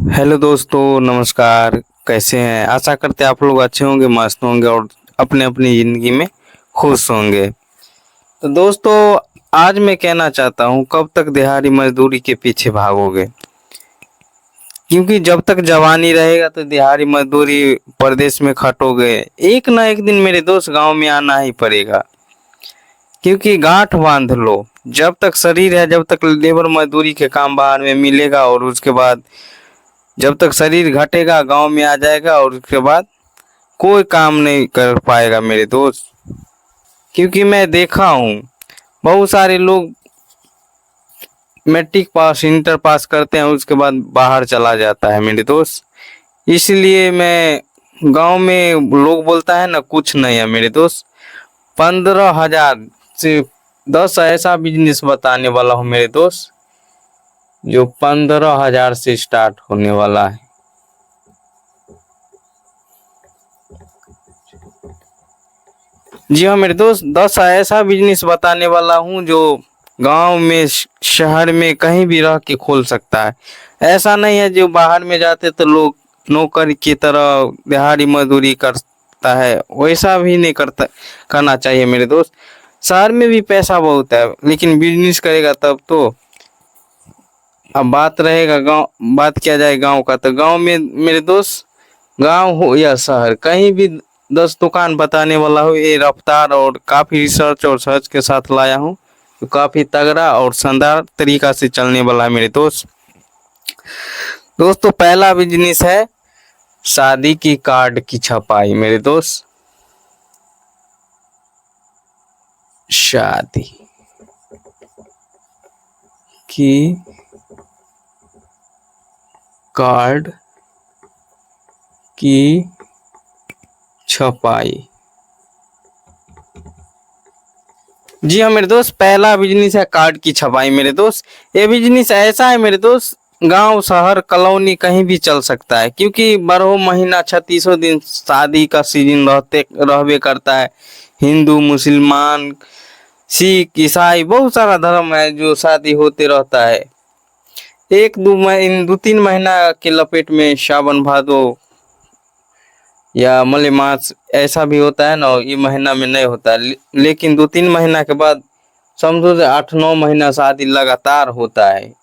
Hello दोस्तों, नमस्कार। कैसे हैं? आशा करते हैं आप लोग अच्छे होंगे, मस्त होंगे और अपने अपनी ज़िंदगी में खुश होंगे। तो दोस्तों, आज मैं कहना चाहता हूँ, कब तक दिहाड़ी मजदूरी के पीछे भागोगे? क्योंकि जब तक जवानी रहेगा तो दिहाड़ी मजदूरी परदेश में खटोगे। एक ना एक दिन मेरे दोस्त गांव में आना ही पड़ेगा। क्योंकि गांठ बांध लो, जब तक शरीर है जब तक लेबर मजदूरी के काम बाहर में मिलेगा, और उसके बाद जब तक शरीर घटेगा गांव में आ जाएगा, और उसके बाद कोई काम नहीं कर पाएगा मेरे दोस्त। क्योंकि मैं देखा हूँ, बहुत सारे लोग मैट्रिक पास इंटर पास करते हैं, उसके बाद बाहर चला जाता है मेरे दोस्त। इसलिए मैं गांव में लोग बोलता है ना, कुछ नहीं है मेरे दोस्त। 15,000 से 10 ऐसा बिजनेस बताने वाला हूँ मेरे दोस्त, जो 15,000 से स्टार्ट होने वाला है। जी हाँ मेरे दोस्त, 10 ऐसा बिजनेस बताने वाला हूँ जो गांव में शहर में कहीं भी रह के खोल सकता है। ऐसा नहीं है जो बाहर में जाते तो लोग नौकर की तरह दिहाड़ी मजदूरी करता है, वैसा भी नहीं करता करना चाहिए मेरे दोस्त। शहर में भी पैसा बहुत है, लेकिन बिजनेस करेगा तब तो। अब बात रहेगा गांव, बात किया जाए गांव का, तो गांव में मेरे दोस्त, गांव हो या शहर, कहीं भी 10 दुकान बताने वाला हूँ। ये रफ्तार और काफ़ी रिसर्च और सर्च के साथ लाया हूँ, तो काफ़ी तगड़ा और शानदार तरीका से चलने वाला है मेरे दोस्त। दोस्तों, पहला बिजनेस है शादी की कार्ड की छपाई मेरे दोस्त। शादी की कार्ड की छपाई। जी हाँ मेरे दोस्त, पहला बिजनेस है कार्ड की छपाई मेरे दोस्त। ये बिजनेस ऐसा है मेरे दोस्त, गांव शहर कॉलोनी कहीं भी चल सकता है। क्योंकि 12 महीना 36 दिन शादी का सीजन रहबे करता है। हिंदू, मुसलमान, सिख, ईसाई, बहुत सारा धर्म है जो शादी होते रहता है। एक दो तीन महीना के लपेट में सावन भादो या मलेमास ऐसा भी होता है ना, ये महीना में नहीं होता है। लेकिन 2-3 महीना के बाद समझो 8-9 महीना शादी लगातार होता है।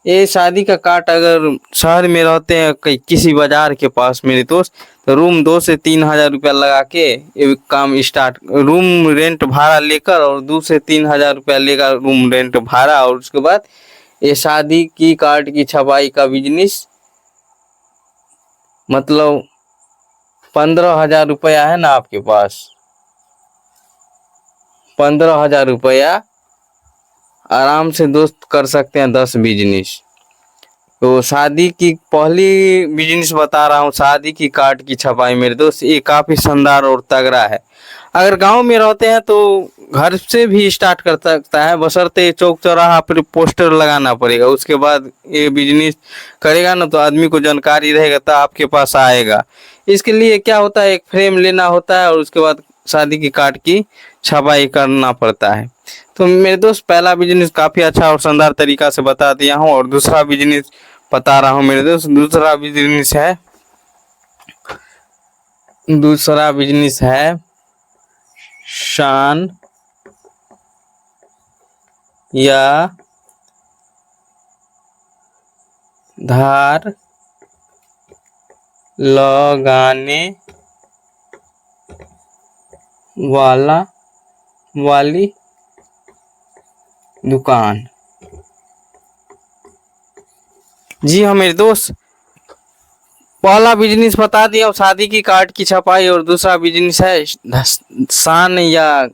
ये शादी का काट अगर शहर में रहते हैं किसी बाजार के पास मेरे दोस्त, तो रूम 2 से 3 हजार रुपया लगा के ये काम स्टार्ट, रूम रेंट भाड़ा लेकर, और 2 से 3 हजार रुपया लेगा रूम रेंट भाड़ा, और उसके बाद ये शादी की कार्ड की छपाई का बिजनेस, मतलब 15,000 रुपया है ना आपके पास, 15,000 रुपया आराम से दोस्त कर सकते हैं 10 बिजनेस। तो शादी की पहली बिजनेस बता रहा हूँ, शादी की कार्ड की छपाई मेरे दोस्त, ये काफ़ी शानदार और तगड़ा है। अगर गांव में रहते हैं तो घर से भी स्टार्ट कर सकता है, बशर्ते चौक चौराहा पर पोस्टर लगाना पड़ेगा। उसके बाद ये बिजनेस करेगा ना, तो आदमी को जानकारी रहेगा तो आपके पास आएगा। इसके लिए क्या होता है, एक फ्रेम लेना होता है, और उसके बाद शादी की कार्ड की छपाई करना पड़ता है। तो मेरे दोस्त, पहला बिजनेस काफ़ी अच्छा और शानदार तरीका से बता दिया हूँ। और दूसरा बिजनेस बता रहा हूँ मेरे दोस्त। दूसरा बिजनेस है शान या धार लगाने वाली दुकान। जी हाँ मेरे दोस्त, पहला बिजनेस बता दिया और शादी की कार्ड की छपाई, और दूसरा बिजनेस है शान या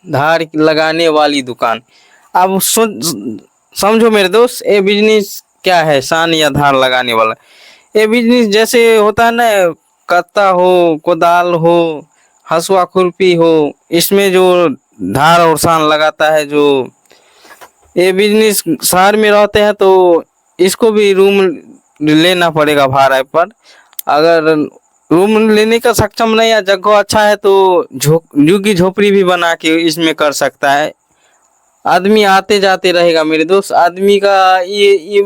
धार लगाने वाली दुकान। अब समझो मेरे दोस्त, ये बिजनेस क्या है, शान या धार लगाने वाला। ये बिजनेस जैसे होता है ना, कत्ता हो, कोदाल हो, हसुआ खुरपी हो, इसमें जो धार और शान लगाता है, जो ये बिजनेस शहर में रहते हैं तो इसको भी रूम लेना पड़ेगा भाड़े पर। अगर रूम लेने का सक्षम नहीं है, जगह अच्छा है, तो झुग्गी झोपड़ी भी बना के इसमें कर सकता है। आदमी आते जाते रहेगा मेरे दोस्त। आदमी का ये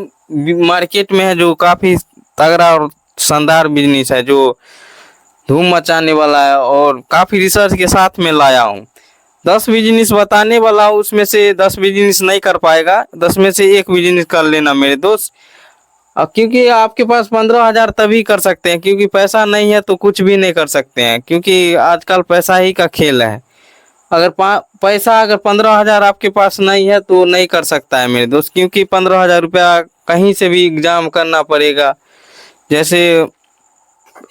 मार्केट में है जो काफ़ी तगड़ा और शानदार बिजनेस है जो धूम मचाने वाला है, और काफी रिसर्च के साथ में लाया हूँ। 10 बिजनेस बताने वाला हूँ, उसमें से 10 बिजनेस नहीं कर पाएगा, 10 में से एक बिजनेस कर लेना मेरे दोस्त। क्योंकि आपके पास 15,000 तभी कर सकते हैं, क्योंकि पैसा नहीं है तो कुछ भी नहीं कर सकते हैं, क्योंकि आजकल पैसा ही का खेल है। अगर पैसा अगर 15,000 आपके पास नहीं है तो नहीं कर सकता है मेरे दोस्त, क्योंकि 15,000 रुपया कहीं से भी एग्जाम करना पड़ेगा। जैसे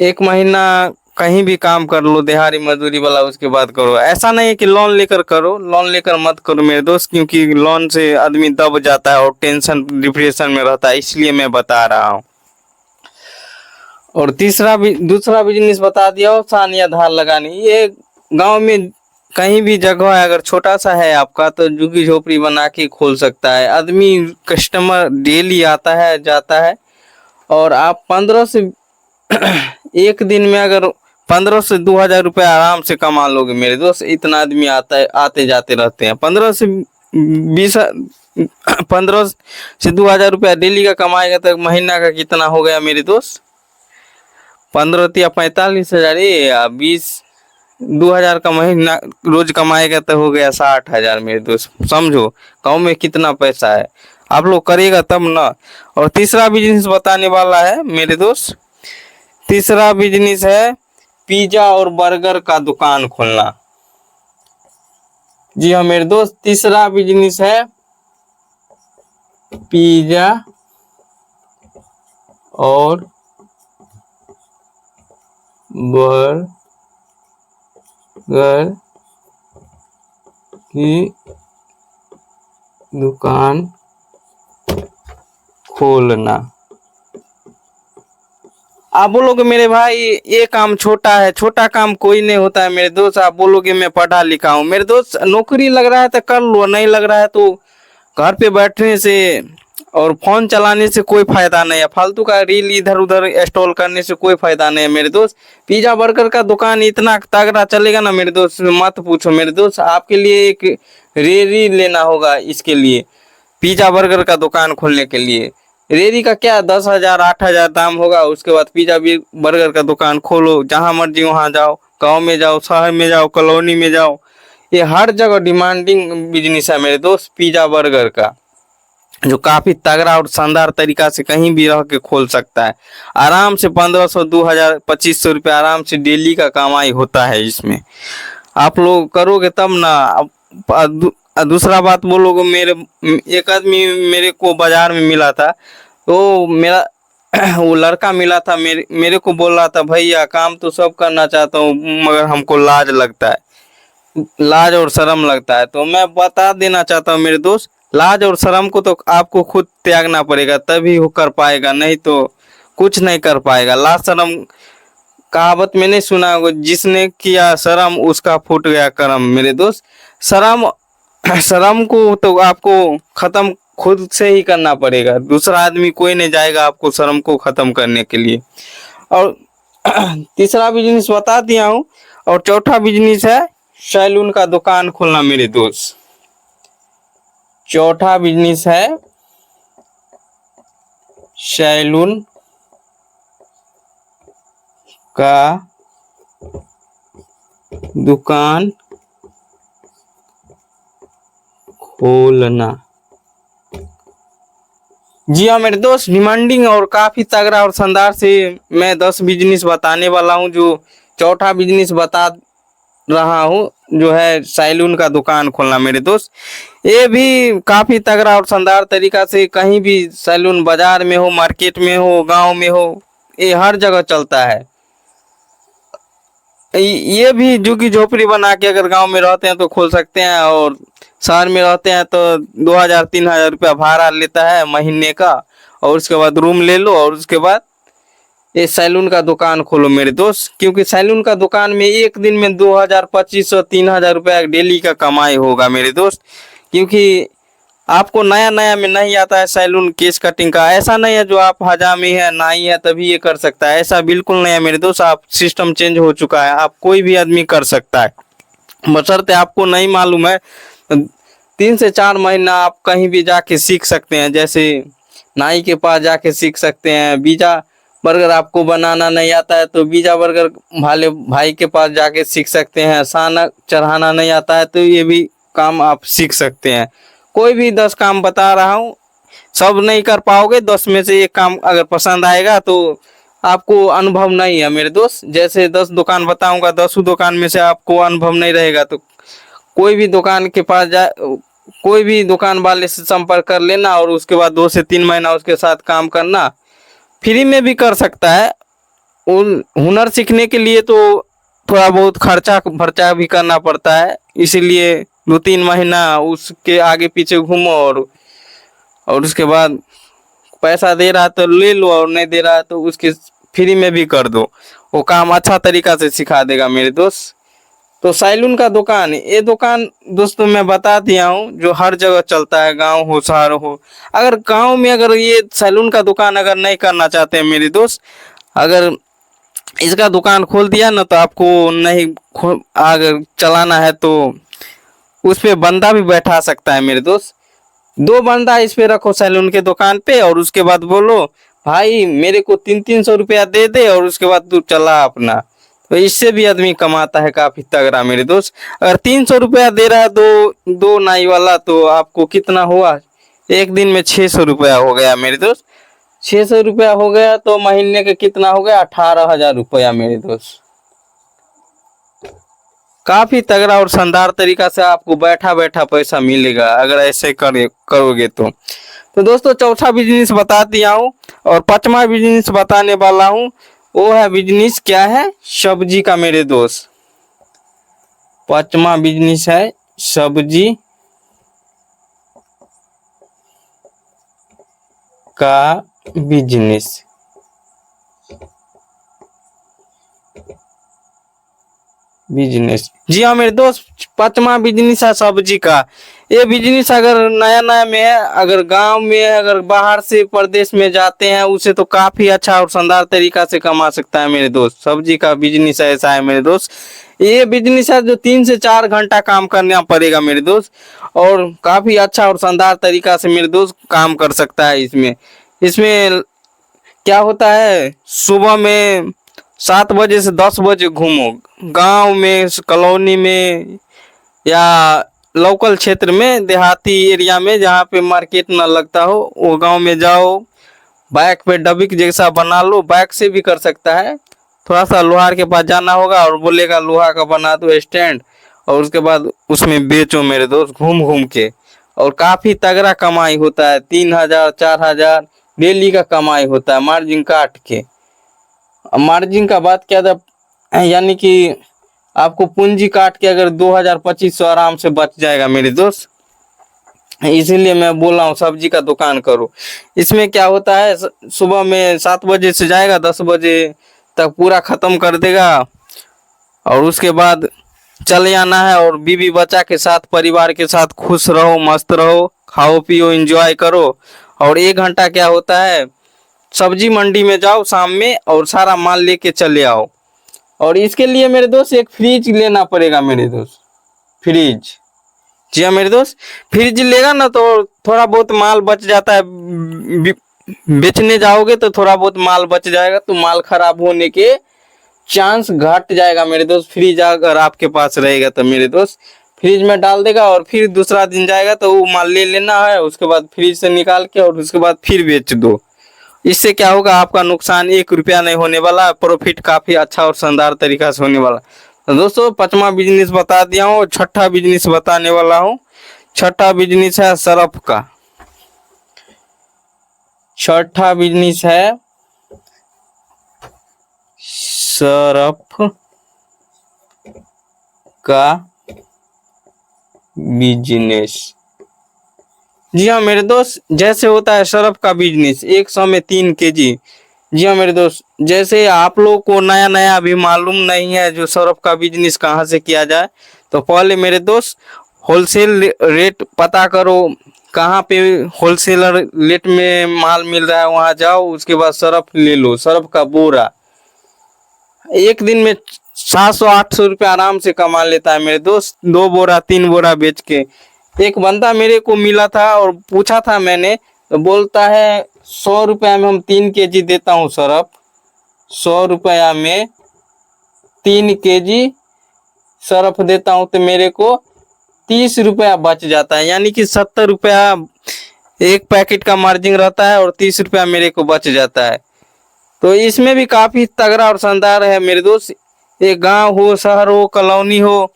एक महीना कहीं भी काम कर लो दिहाड़ी मजदूरी वाला, उसके बाद करो। ऐसा नहीं है कि लोन लेकर करो, लोन लेकर मत करो मेरे दोस्त, क्योंकि लोन से आदमी दब जाता है और टेंशन डिप्रेशन में रहता है, इसलिए मैं बता रहा हूँ। और दूसरा बिजनेस बता दिया हो, सानिया धार लगानी। ये गांव में कहीं भी जगह है, अगर छोटा सा है आपका तो झुग्गी झोपड़ी बना के खोल सकता है आदमी। कस्टमर डेली आता है जाता है, और आप 15 से एक दिन में अगर 15 से 2,000 रुपये आराम से कमा लोगे मेरे दोस्त। इतना आदमी आता है, आते जाते रहते हैं। 15 से 2,000 रुपया डेली का कमाएगा तो महीना का कितना हो गया मेरे दोस्त? 15 या 45,000, या 2,000 का महीना रोज कमाएगा तो हो गया 60,000 मेरे दोस्त। समझो गाँव में कितना पैसा है, आप लोग करेगा तब ना। और तीसरा बिजनेस बताने वाला है मेरे दोस्त। तीसरा बिजनेस है पिज्जा और बर्गर का दुकान खोलना। जी हाँ मेरे दोस्त, तीसरा बिजनेस है पिज्जा और बर्गर की दुकान खोलना। आप बोलोगे मेरे भाई ये काम छोटा है, छोटा काम कोई नहीं होता है मेरे दोस्त। आप बोलोगे मैं पढ़ा लिखा हूँ मेरे दोस्त, नौकरी लग रहा है तो कर लो, नहीं लग रहा है तो घर पे बैठने से और फोन चलाने से कोई फायदा नहीं है। फालतू का रील इधर उधर इंस्टॉल करने से कोई फायदा नहीं है मेरे दोस्त। पिज्जा बर्गर का दुकान इतना तगड़ा चलेगा ना मेरे दोस्त, मत पूछो मेरे दोस्त। आपके लिए एक रेरी लेना होगा इसके लिए, पिज्जा बर्गर का दुकान खोलने के लिए। रेडी का क्या 10,000 8,000 दाम होगा। उसके बाद पिज्जा बर्गर का दुकान खोलो, जहां मर्जी वहां जाओ, गांव में जाओ, शहर में जाओ, कॉलोनी में जाओ, ये हर जगह डिमांडिंग बिजनेस है मेरे दोस्त पिज्जा बर्गर का, जो काफी तगड़ा और शानदार तरीका से कहीं भी रह के खोल सकता है। आराम से 1,500 2,000 2,500 रुपये आराम से डेली का कमाई होता है इसमें। आप लोग करोगे तब ना। दूसरा बात बोलोगे, एक आदमी मेरे को बाजार में मिला था, तो मेरा वो लड़का मिला था, मेरे को बोल रहा था भैया काम तो सब करना चाहता हूँ मगर हमको लाज लगता है, लाज और शर्म लगता है। तो मैं बता देना चाहता हूँ मेरे दोस्त, लाज और शर्म को तो आपको खुद त्यागना पड़ेगा, तभी वो कर पाएगा, नहीं तो कुछ नहीं कर पाएगा। लाज शर्म कहावत मैंने सुना होगा, जिसने किया शर्म उसका फूट गया करम मेरे दोस्त। शर्म को तो आपको खत्म खुद से ही करना पड़ेगा, दूसरा आदमी कोई नहीं जाएगा आपको शर्म को खत्म करने के लिए। और तीसरा बिजनेस बता दिया हूँ। और चौथा बिजनेस है सैलून का दुकान खोलना मेरे दोस्त। चौथा बिजनेस है सैलून का दुकान खोलना। जी हाँ मेरे दोस्त, डिमांडिंग और काफी तगड़ा और शानदार से मैं 10 बिजनेस बताने वाला हूँ। जो चौथा बिजनेस बता रहा हूँ जो है सैलून का दुकान खोलना मेरे दोस्त, ये भी काफी तगड़ा और शानदार तरीका से कहीं भी सैलून, बाजार में हो, मार्केट में हो, गांव में हो, ये हर जगह चलता है। ये भी झुग्गी झोपड़ी बना के अगर गांव में रहते हैं तो खोल सकते हैं, और शहर में रहते हैं तो 2,000 3,000 रुपया भाड़ा लेता है महीने का, और उसके बाद रूम ले लो, और उसके बाद ये सैलून का दुकान खोलो मेरे दोस्त। क्योंकि सैलून का दुकान में एक दिन में 2,000 2,500 3,000 रुपया डेली का कमाई होगा मेरे दोस्त। क्योंकि आपको नया नया में नहीं आता है सैलून केस कटिंग का, ऐसा नहीं है जो आप हजामी है नाई है तभी ये कर सकता है, ऐसा बिल्कुल नहीं है मेरे दोस्त। आप सिस्टम चेंज हो चुका है, आप कोई भी आदमी कर सकता है, बशर्ते आपको नहीं मालूम है। 3 से 4 महीना आप कहीं भी जाके सीख सकते हैं, जैसे नाई के पास जाके सीख सकते हैं, बर्गर आपको बनाना नहीं आता है तो पिज्जा बर्गर भाले भाई के पास जाके सीख सकते हैं। खाना चढ़ाना नहीं आता है तो ये भी काम आप सीख सकते हैं। कोई भी 10 काम बता रहा हूँ, सब नहीं कर पाओगे, 10 में से एक काम अगर पसंद आएगा तो आपको अनुभव नहीं है मेरे दोस्त। जैसे 10 दुकान बताऊंगा, 10 दुकान में से आपको अनुभव नहीं रहेगा तो कोई भी दुकान के पास जा, कोई भी दुकान वाले से संपर्क कर लेना और उसके बाद 2 से 3 महीना उसके साथ काम करना। फ्री में भी कर सकता है। उन हुनर सीखने के लिए तो थोड़ा बहुत खर्चा भी करना पड़ता है, इसीलिए 2-3 महीना उसके आगे पीछे घूमो और उसके बाद पैसा दे रहा है तो ले लो और नहीं दे रहा है तो उसके फ्री में भी कर दो। वो काम अच्छा तरीका से सिखा देगा मेरे दोस्त। तो सैलून का दुकान, ये दुकान दोस्तों मैं बता दिया हूँ जो हर जगह चलता है, गांव हो शहर हो। अगर गांव में अगर ये सैलून का दुकान अगर नहीं करना चाहते हैं मेरे दोस्त, अगर इसका दुकान खोल दिया ना तो आपको नहीं अगर चलाना है तो उस पे बंदा भी बैठा सकता है मेरे दोस्त। 2 बंदा इस पे रखो सैलून के दुकान पे और उसके बाद बोलो भाई मेरे को 300-300 रुपया दे दे और उसके बाद तू चला अपना। तो इससे भी आदमी कमाता है काफी तगड़ा मेरे दोस्त। अगर 300 रुपया दे रहा है दो नाई वाला तो आपको कितना हुआ, एक दिन में 600 रुपया हो गया मेरे दोस्त। 600 रुपया हो गया तो महीने का कितना हो गया, 18,000 रुपया मेरे दोस्त। काफी तगड़ा और शानदार तरीका से आपको बैठा बैठा पैसा मिलेगा अगर ऐसे करोगे तो दोस्तों चौथा बिजनेस बता दिया हूँ और 5वां बिजनेस बताने वाला हूँ। वो है बिजनेस क्या है, सब्जी का मेरे दोस्त। 5वां बिजनेस है सब्जी का बिजनेस। जी हाँ मेरे दोस्त, 5वां बिजनेस है सब्जी का। ये बिजनेस अगर नया नया में है, अगर गांव में है, अगर बाहर से प्रदेश में जाते हैं उसे तो काफी अच्छा और शानदार तरीका से कमा सकता है मेरे दोस्त। सब्जी का बिजनेस ऐसा है मेरे दोस्त, ये बिजनेस है जो 3 से 4 घंटा काम करना पड़ेगा मेरे दोस्त और काफी अच्छा और शानदार तरीका से मेरे दोस्त काम कर सकता है। इसमें क्या होता है, सुबह में 7 बजे से 10 बजे घूमो गांव में, कॉलोनी में या लोकल क्षेत्र में, देहाती एरिया में जहाँ पे मार्केट ना लगता हो वो गांव में जाओ। बाइक पे डब्बी जैसा बना लो, बाइक से भी कर सकता है। थोड़ा सा लोहार के पास जाना होगा और बोलेगा लोहा का बना दो स्टैंड और उसके बाद उसमें बेचो मेरे दोस्त घूम घूम के। और काफी तगड़ा कमाई होता है, 3,000-4,000 डेली का कमाई होता है मार्जिन काट के। मार्जिन का बात क्या था, यानी कि आपको पूंजी काट के अगर 2,000-2,500 आराम से बच जाएगा मेरे दोस्त। इसीलिए मैं बोल रहा हूँ सब्जी का दुकान करो। इसमें क्या होता है, सुबह में 7 बजे से जाएगा, 10 बजे तक पूरा खत्म कर देगा और उसके बाद चले आना है और बीवी बच्चा के साथ, परिवार के साथ खुश रहो, मस्त रहो, खाओ पियो, एंजॉय करो। और 1 घंटा क्या होता है, सब्जी मंडी में जाओ शाम में और सारा माल लेके चले आओ। और इसके लिए मेरे दोस्त एक फ्रिज लेना पड़ेगा मेरे दोस्त, फ्रिज। जी हाँ मेरे दोस्त, फ्रिज लेगा ना तो थोड़ा बहुत माल बच जाता है। बेचने जाओगे तो थोड़ा बहुत माल बच जाएगा तो माल खराब होने के चांस घट जाएगा मेरे दोस्त। फ्रिज अगर आपके पास रहेगा तो मेरे दोस्त फ्रिज में डाल देगा और फिर दूसरा दिन जाएगा तो वो माल ले लेना है, उसके बाद फ्रिज से निकाल के और उसके बाद फिर बेच दो। इससे क्या होगा, आपका नुकसान 1 रुपया नहीं होने वाला, प्रॉफिट काफी अच्छा और शानदार तरीका से होने वाला। तो दोस्तों 5वां बिजनेस बता दिया हूँ, 6ठा बिजनेस बताने वाला हूँ। 6ठा बिजनेस है सर्फ का। 6ठा बिजनेस है सर्फ का बिजनेस। जी हाँ मेरे दोस्त, जैसे होता है सर्फ का बिजनेस 100 में 3 kg। जी हाँ मेरे दोस्त, जैसे आप लोगों को नया नया अभी मालूम नहीं है जो सर्फ का बिजनेस कहाँ से किया जाए, तो पहले मेरे दोस्त होलसेल रेट पता करो, कहाँ पे होलसेलर रेट में माल मिल रहा है वहाँ जाओ। उसके बाद सर्फ ले लो, सर्फ का बोरा। एक दिन में 700-800 रुपये आराम से कमा लेता है मेरे दोस्त, 2 बोरा 3 बोरा बेच के। एक बंदा मेरे को मिला था और पूछा था मैंने, तो बोलता है 100 रुपया में हम 3 kg देता हूँ सर्फ। 100 रुपया में 3 kg सर्फ देता हूँ तो मेरे को 30 रुपया बच जाता है, यानी कि 70 रुपया एक पैकेट का मार्जिन रहता है और 30 रुपया मेरे को बच जाता है। तो इसमें भी काफी तगड़ा और शानदार है मेरे दोस्त। एक गांव हो, शहर हो, कॉलोनी हो,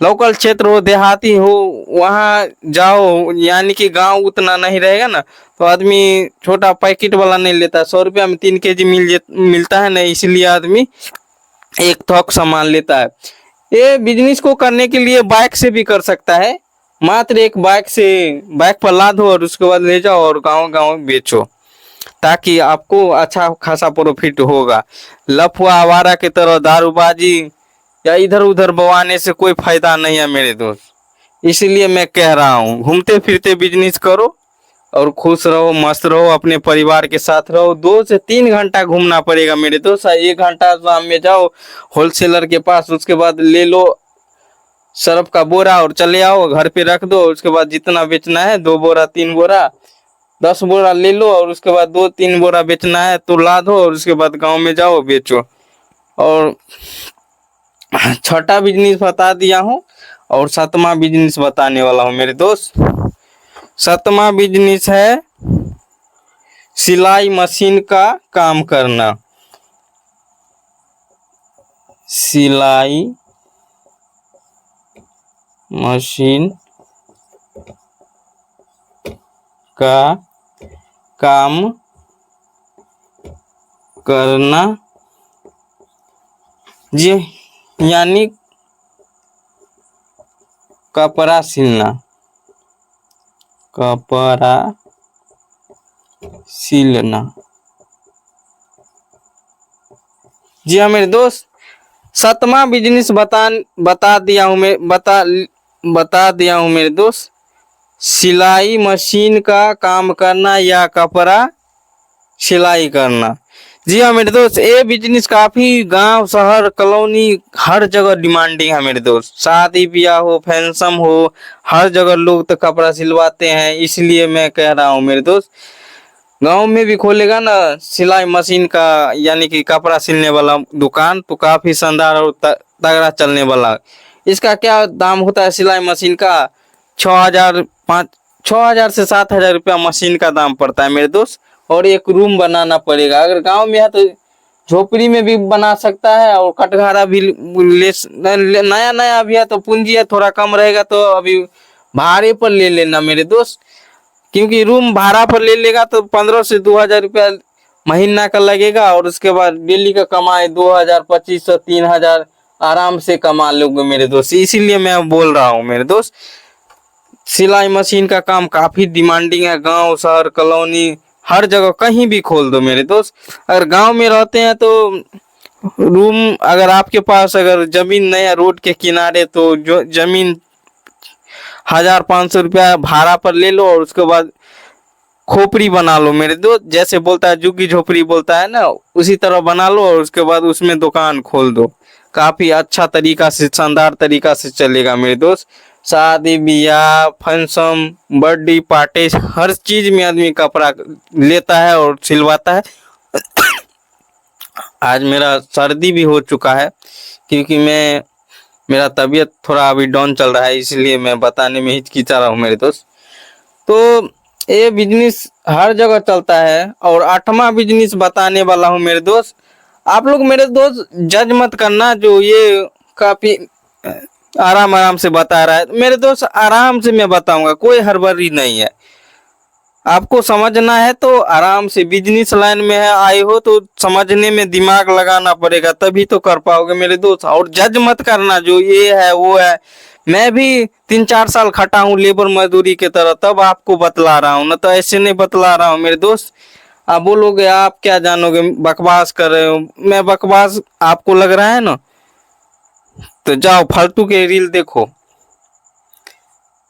लोकल क्षेत्र हो, देहाती हो, वहाँ जाओ, यानी कि गांव उतना नहीं रहेगा ना तो आदमी छोटा पैकेट वाला नहीं लेता। 100 रुपया में 3 kg मिलता है ना, इसलिए आदमी एक थोक सामान लेता है। ये बिजनेस को करने के लिए बाइक से भी कर सकता है। मात्र एक बाइक पर लादो और उसके बाद ले जाओ और गांव गांव बेचो, ताकि आपको अच्छा खासा प्रॉफिट होगा। लफुआ आवारा की तरह दारूबाजी या इधर उधर बवाने से कोई फायदा नहीं है मेरे दोस्त। इसलिए मैं कह रहा हूँ घूमते फिरते बिजनेस करो और खुश रहो, मस्त रहो, अपने परिवार के साथ रहो। 2 से 3 घंटा घूमना पड़ेगा मेरे दोस्त। 1 घंटा शाम में जाओ होलसेलर के पास, उसके बाद ले लो सर्फ का बोरा और चले आओ, घर पे रख दो। उसके बाद जितना बेचना है 2 बोरा 3 बोरा 10 बोरा ले लो और उसके बाद 2-3 बोरा बेचना है तो ला दो और उसके बाद गांव में जाओ बेचो। और छठा बिजनेस बता दिया हूँ और 7वां बिजनेस बताने वाला हूँ मेरे दोस्त। 7वां बिजनेस है सिलाई मशीन का काम करना। सिलाई मशीन का काम करना जी, यानी कपड़ा सिलना। कपड़ा सिलना जी हाँ मेरे दोस्त। 7वां बिजनेस बता दिया हूँ मेरे दोस्त। सिलाई मशीन का काम करना या कपड़ा सिलाई करना। जी हाँ मेरे दोस्त, ये बिजनेस काफी गांव शहर कॉलोनी हर जगह डिमांडिंग है मेरे दोस्त। शादी ब्याह हो, फैंशन हो, हर जगह लोग तो कपड़ा सिलवाते हैं। इसलिए मैं कह रहा हूँ मेरे दोस्त गांव में भी खोलेगा ना सिलाई मशीन का यानी कि कपड़ा सिलने वाला दुकान तो काफी शानदार और तगड़ा चलने वाला। इसका क्या दाम होता है सिलाई मशीन का? 6,000 से 7,000 रुपया मशीन का दाम पड़ता है मेरे दोस्त। और एक रूम बनाना पड़ेगा। अगर गांव में है तो झोपड़ी में भी बना सकता है और कटघरा भी नया नया अभी है तो पूंजी है थोड़ा कम रहेगा तो अभी भाड़े पर ले लेना मेरे दोस्त। क्योंकि रूम भाड़ा पर ले लेगा तो 15 से 2,000 रुपया महीना का लगेगा और उसके बाद डेली का कमाए 2,000 2,500 3,000 आराम से कमा लोगे मेरे दोस्त। इसीलिए मैं बोल रहा हूँ मेरे दोस्त सिलाई मशीन का काम काफी डिमांडिंग है। गांव शहर कॉलोनी हर जगह कहीं भी खोल दो मेरे दोस्त। अगर गांव में रहते हैं तो रूम, अगर आपके पास अगर जमीन नहीं है रोड के किनारे तो जो जमीन 1,500 रुपया भाड़ा पर ले लो और उसके बाद खोपड़ी बना लो मेरे दोस्त। जैसे बोलता है झुग्गी झोपड़ी बोलता है ना, उसी तरह बना लो और उसके बाद उसमें दुकान खोल दो। काफी अच्छा तरीका से शानदार तरीका से चलेगा मेरे दोस्त। शादी ब्याह फंक्शन बर्थडे पार्टी हर चीज में आदमी कपड़ा लेता है और सिलवाता है। आज मेरा सर्दी भी हो चुका है क्योंकि मेरा तबीयत थोड़ा अभी डाउन चल रहा है, इसलिए मैं बताने में हिचकिचा रहा हूँ मेरे दोस्त। तो ये बिजनेस हर जगह चलता है। और 8वां बिजनेस बताने वाला हूँ मेरे दोस्त। आप लोग मेरे दोस्त जज मत करना, जो ये काफी आराम से बता रहा है मेरे दोस्त, आराम से मैं बताऊंगा, कोई हड़बड़ी नहीं है। आपको समझना है तो आराम से, बिजनेस लाइन में है आए हो तो समझने में दिमाग लगाना पड़ेगा तभी तो कर पाओगे मेरे दोस्त। और जज मत करना जो ये है वो है। मैं भी 3-4 साल खटा हूँ लेबर मजदूरी के तरह, तब आपको बतला रहा हूँ, ना तो ऐसे नहीं बतला रहा हूँ मेरे दोस्त। आप बोलोगे आप क्या जानोगे, बकवास कर रहे हो। मैं बकवास आपको लग रहा है ना तो जाओ फालतू के रील देखो,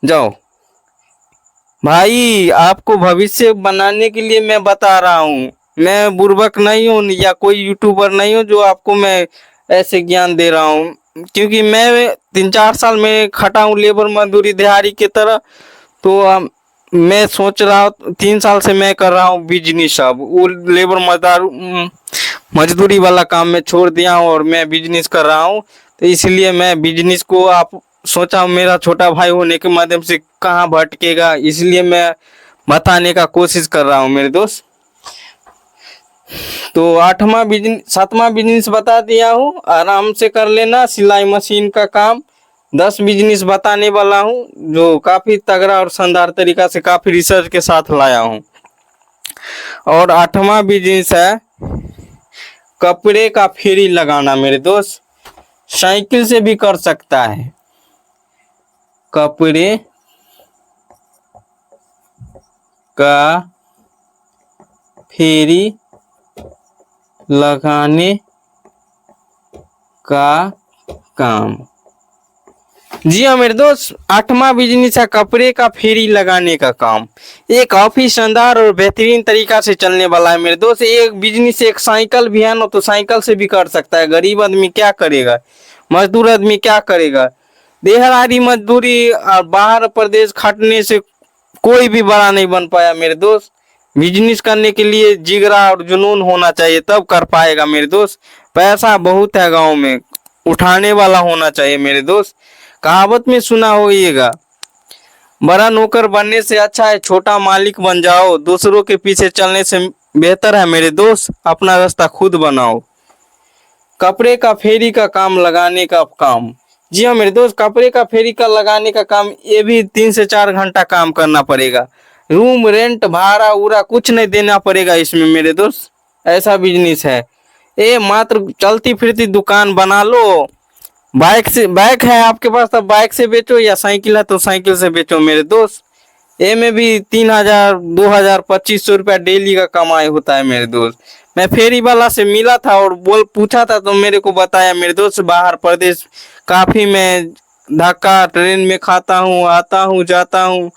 जाओ भाई। आपको भविष्य बनाने के लिए मैं बता रहा हूँ। मैं बुर्बक नहीं हूँ या कोई यूट्यूबर नहीं हूँ जो आपको मैं ऐसे ज्ञान दे रहा हूँ। क्योंकि मैं 3-4 साल में खटा हूँ लेबर मजदूरी दिहाड़ी की तरह। तो मैं सोच रहा हूँ 3 साल से मैं कर रहा हूँ बिजनेस। अब वो लेबर मजदूरी वाला काम मैं छोड़ दिया हूँ और मैं बिजनेस कर रहा हूँ। तो इसलिए मैं बिजनेस को आप सोचा मेरा छोटा भाई होने के माध्यम से कहाँ भटकेगा, इसलिए मैं बताने का कोशिश कर रहा हूँ मेरे दोस्त। तो 7वां बिजनेस बता दिया हूँ, आराम से कर लेना। सिलाई मशीन का काम 10 बिजनेस बताने वाला हूँ, जो काफी तगड़ा और शानदार तरीका से काफी रिसर्च के साथ लाया हूँ। और 8वां बिजनेस है कपड़े का फेरी लगाना मेरे दोस्त। साइकिल से भी कर सकता है, कपड़े का फेरी लगाने का काम। जी हाँ मेरे दोस्त, 8वां बिजनेस है कपड़े का फेरी लगाने का काम। ये काफी शानदार और बेहतरीन तरीका से चलने वाला है मेरे दोस्त। एक बिजनेस एक साइकिल भी है ना, तो साइकिल से भी कर सकता है। गरीब आदमी क्या करेगा, मजदूर आदमी क्या करेगा। देहाड़ी मजदूरी और बाहर प्रदेश खटने से कोई भी बड़ा नहीं बन पाया मेरे दोस्त। बिजनेस करने के लिए जिगरा और जुनून होना चाहिए, तब कर पाएगा मेरे दोस्त। पैसा बहुत है गांव में, उठाने वाला होना चाहिए मेरे दोस्त। कहावत में सुना होइएगा, बड़ा नौकर बनने से अच्छा है छोटा मालिक बन जाओ। दूसरों के पीछे चलने से बेहतर है मेरे दोस्त अपना रास्ता खुद बनाओ। कपड़े का फेरी का काम लगाने का काम। जी हाँ मेरे दोस्त, कपड़े का फेरी का लगाने का काम, ये भी 3 से 4 घंटा काम करना पड़ेगा। रूम रेंट भाड़ा उड़ा कुछ नहीं देना पड़ेगा इसमें मेरे दोस्त। ऐसा बिजनेस है ये, मात्र चलती फिरती दुकान बना लो। बाइक है आपके पास तो बाइक से बेचो, या साइकिल है तो साइकिल से बेचो मेरे दोस्त। ए में भी 3,000 2,000 2,500 रुपया डेली का कमाई होता है मेरे दोस्त। मैं फेरी वाला से मिला था और बोल पूछा था तो मेरे को बताया मेरे दोस्त, बाहर प्रदेश काफी मैं धक्का ट्रेन में खाता हूँ, आता हूँ जाता हूँ।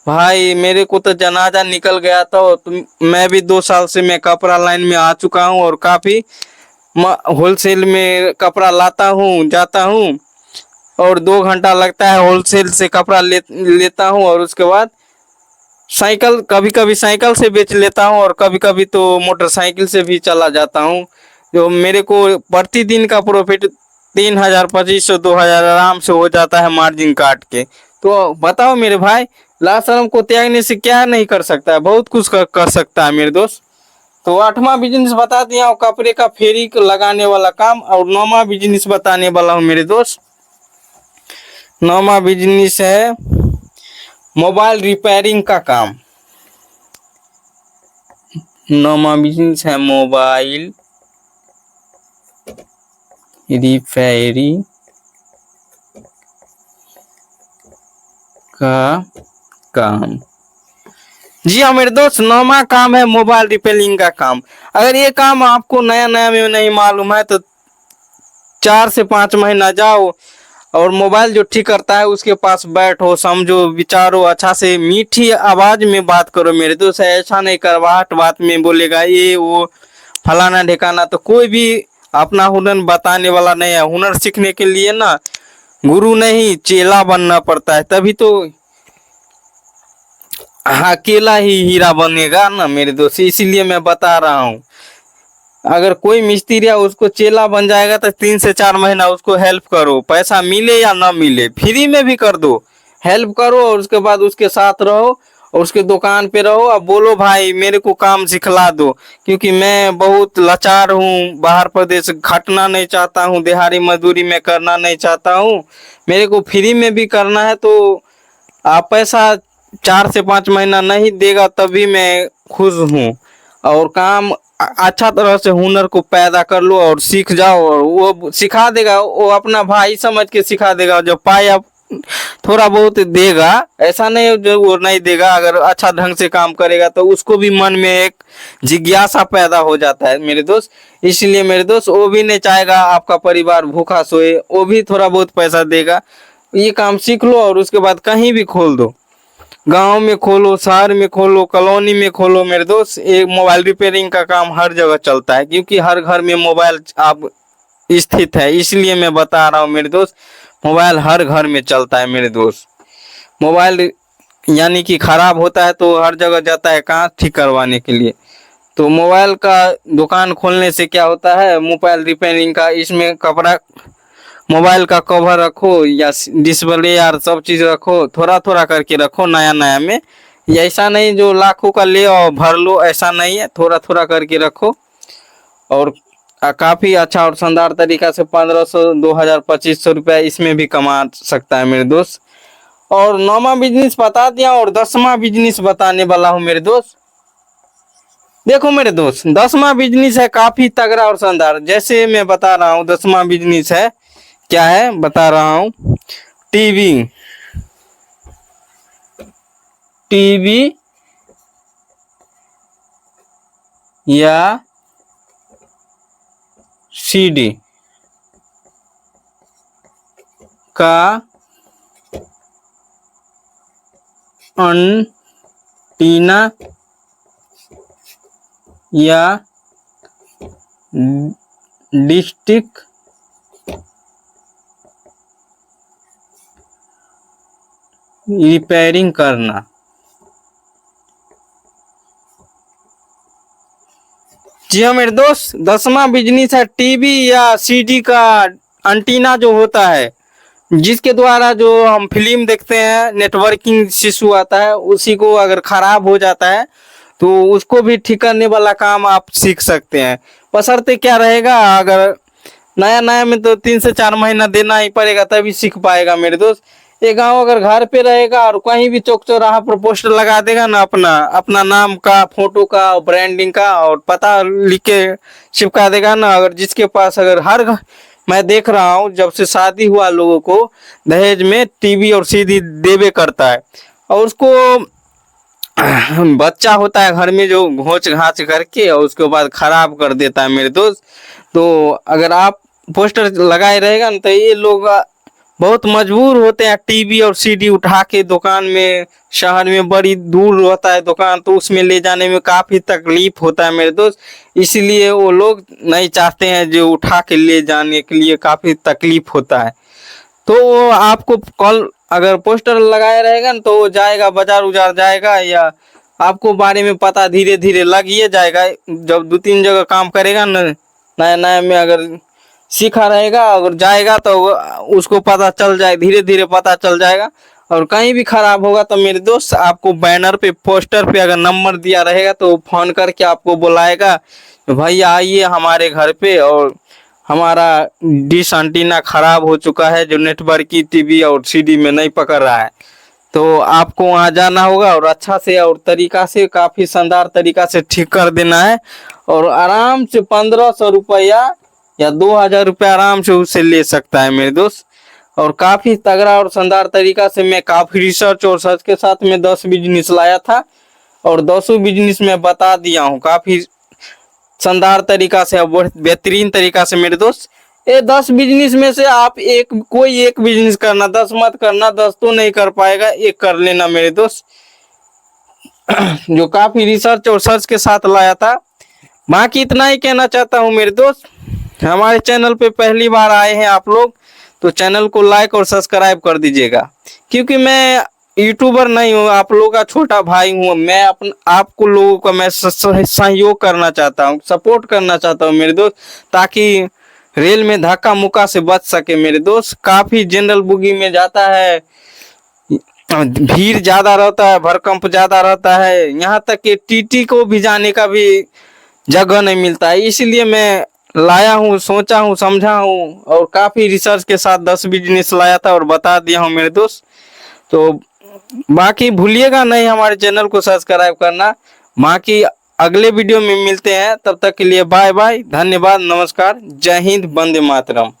भाई मेरे को तो जनाजा निकल गया था। तो मैं भी 2 साल से मैं कपड़ा लाइन में आ चुका हूँ और काफी होलसेल में कपड़ा लाता हूँ जाता हूँ, और 2 घंटा लगता है होलसेल से कपड़ा लेता हूँ। और उसके बाद साइकिल, कभी कभी साइकिल से बेच लेता हूँ और कभी कभी तो मोटरसाइकिल से भी चला जाता हूँ। जो मेरे को प्रतिदिन का प्रॉफिट 3,000 2,500 2,000 आराम से हो जाता है मार्जिन काट के। तो बताओ मेरे भाई, लाज शर्म को त्यागने से क्या नहीं कर सकता है, बहुत कुछ कर सकता है मेरे दोस्त। तो 8वां बिजनेस बता दिया हूँ कपड़े का फेरी लगाने वाला काम। और 9वां बिजनेस बताने वाला हूँ मेरे दोस्त। 9वां बिजनेस है मोबाइल रिपेयरिंग का काम। 9वां बिजनेस है मोबाइल रिपेयरिंग का काम। जी हाँ मेरे दोस्त, 9वां काम है मोबाइल रिपेयरिंग का काम। अगर ये काम आपको नया नया में नहीं मालूम है तो 4 से 5 महीना जाओ और मोबाइल जो ठीक करता है उसके पास बैठो, समझो, विचारो, अच्छा से मीठी आवाज में बात करो मेरे दोस्त। ऐसा नहीं करवाहट बात में बोलेगा ये वो फलाना ढिकाना। तो कोई भी अपना हुनर बताने वाला नहीं है। हुनर सीखने के लिए ना गुरु नहीं चेला बनना पड़ता है, तभी तो अकेला ही हीरा बनेगा ना मेरे दोस्त। इसीलिए मैं बता रहा हूँ, अगर कोई मिस्त्री है उसको चेला बन जाएगा तो 3 से 4 महीना उसको हेल्प करो, पैसा मिले या ना मिले, फ्री में भी कर दो, हेल्प करो। और उसके बाद उसके साथ रहो और उसके दुकान पे रहो। अब बोलो भाई मेरे को काम सिखला दो, क्योंकि मैं बहुत लाचार हूँ, बाहर प्रदेश खटना नहीं चाहता हूँ, दिहाड़ी मजदूरी में करना नहीं चाहता हूँ, मेरे को फ्री में भी करना है। तो आप पैसा 4 से 5 महीना नहीं देगा तभी मैं खुश हूँ। और काम अच्छा तरह से हुनर को पैदा कर लो और सीख जाओ, और वो सिखा देगा, वो अपना भाई समझ के सिखा देगा। जब पाए आप थोड़ा बहुत देगा, ऐसा नहीं जो वो नहीं देगा। अगर अच्छा ढंग से काम करेगा तो उसको भी मन में एक जिज्ञासा पैदा हो जाता है मेरे दोस्त। इसलिए मेरे दोस्त, वो भी नहीं चाहेगा आपका परिवार भूखा सोए, वो भी थोड़ा बहुत पैसा देगा। ये काम सीख लो और उसके बाद कहीं भी खोल दो, गांव में खोलो, शहर में खोलो, कॉलोनी में खोलो मेरे दोस्त। एक मोबाइल रिपेयरिंग का काम हर जगह चलता है, क्योंकि हर घर में मोबाइल आप स्थित है। इसलिए मैं बता रहा हूँ मेरे दोस्त, मोबाइल हर घर में चलता है मेरे दोस्त। मोबाइल यानी कि खराब होता है तो हर जगह जाता है, कहाँ ठीक करवाने के लिए। तो मोबाइल का दुकान खोलने से क्या होता है, मोबाइल रिपेयरिंग का, इसमें कपड़ा, मोबाइल का कवर रखो या डिस्प्ले यार सब चीज रखो, थोड़ा थोड़ा करके रखो नया नया में। ये ऐसा नहीं जो लाखों का ले और भर लो, ऐसा नहीं है, थोड़ा थोड़ा करके रखो। और काफी अच्छा और शानदार तरीका से 1500, 2000, 2500 रुपया इसमें भी कमा सकता है मेरे दोस्त। और 9वां बिजनेस बता दिया और 10वां बिजनेस बताने वाला हूँ मेरे दोस्त। देखो मेरे दोस्त, 10वां बिजनेस है काफी तगड़ा और शानदार। जैसे मैं बता रहा हूँ 10वां बिजनेस है, क्या है बता रहा हूँ, टीवी। टीवी या सीडी का एंटीना या डिस्ट्रिक्ट रिपेयरिंग करना। जी हाँ मेरे दोस्त, 10वां बिजनेस है टीवी या सीडी का एंटीना जो होता है, जिसके द्वारा जो हम फिल्म देखते हैं, नेटवर्किंग इशू आता है, उसी को अगर खराब हो जाता है तो उसको भी ठीक करने वाला काम आप सीख सकते हैं। बशर्ते क्या रहेगा, अगर नया नया में तो 3 से 4 महीना देना ही पड़ेगा तभी सीख पाएगा मेरे दोस्त। ये गाँव अगर घर पे रहेगा और कहीं भी चौक चौराहा पर पोस्टर लगा देगा ना, अपना अपना नाम का, फोटो का, ब्रांडिंग का और पता लिख के चिपका देगा ना, अगर जिसके पास अगर मैं देख रहा हूँ जब से शादी हुआ लोगों को दहेज में टीवी और सीडी देवे करता है, और उसको बच्चा होता है घर में जो घोंच घाच करके और उसके बाद खराब कर देता है मेरे दोस्त। तो अगर आप पोस्टर लगाए रहेगा ना, तो ये लोग बहुत मजबूर होते हैं टीवी और सीडी उठा के दुकान में, शहर में बड़ी दूर होता है दुकान, तो उसमें ले जाने में काफी तकलीफ होता है मेरे दोस्त। इसलिए वो लोग नहीं चाहते हैं, जो उठा के ले जाने के लिए काफी तकलीफ होता है। तो आपको कॉल अगर पोस्टर लगाया रहेगा ना, तो वो जाएगा बाजार उजार जाएगा, या आपको बारे में पता धीरे धीरे लग ही जाएगा। जब 2-3 जगह काम करेगा ना, नया नया में अगर सीखा रहेगा, अगर जाएगा तो उसको पता चल जाए, धीरे धीरे पता चल जाएगा। और कहीं भी खराब होगा तो मेरे दोस्त आपको बैनर पे, पोस्टर पे अगर नंबर दिया रहेगा तो फोन करके आपको बुलाएगा, भाई आइए हमारे घर पे, और हमारा डिश एंटीना खराब हो चुका है जो नेटवर्क की टीवी और सीडी में नहीं पकड़ रहा है। तो आपको वहां जाना होगा और अच्छा से और तरीका से, काफी शानदार तरीका से ठीक कर देना है, और आराम से 1500 रुपया या 2000 रुपया आराम से उससे ले सकता है मेरे दोस्त। और काफी तगड़ा और शानदार तरीका से मैं काफी रिसर्च और सर्च के साथ में 10 बिजनेस लाया था, और 10 बिजनेस में बता दिया हूँ काफी शानदार तरीका से, बेहतरीन तरीका से मेरे दोस्त। ये 10 बिजनेस में से आप कोई एक बिजनेस करना, 10 मत करना, 10 तो नहीं कर पाएगा, एक कर लेना मेरे दोस्त। जो काफी रिसर्च और सर्च के साथ लाया था। बाकी इतना ही कहना चाहता हूँ मेरे दोस्त, हमारे चैनल पे पहली बार आए हैं आप लोग तो चैनल को लाइक और सब्सक्राइब कर दीजिएगा, क्योंकि मैं यूट्यूबर नहीं हूँ, आप लोगों का छोटा भाई हूँ। मैं आपको लोगों का मैं सहयोग करना चाहता हूँ, सपोर्ट करना चाहता हूँ मेरे दोस्त, ताकि रेल में धक्का मुक्का से बच सके मेरे दोस्त। काफी जनरल बोगी में जाता है, भीड़ ज्यादा रहता है, भरकंप ज्यादा रहता है, यहाँ तक कि टीटी को भी जाने का भी जगह नहीं मिलता है। इसलिए मैं लाया हूँ, सोचा हूँ, समझा हूँ, और काफी रिसर्च के साथ 10 बिजनेस लाया था और बता दिया हूँ मेरे दोस्त। तो बाकी भूलिएगा नहीं हमारे चैनल को सब्सक्राइब करना। बाकी अगले वीडियो में मिलते हैं, तब तक के लिए बाय बाय, धन्यवाद, नमस्कार, जय हिंद, वंदे मातरम।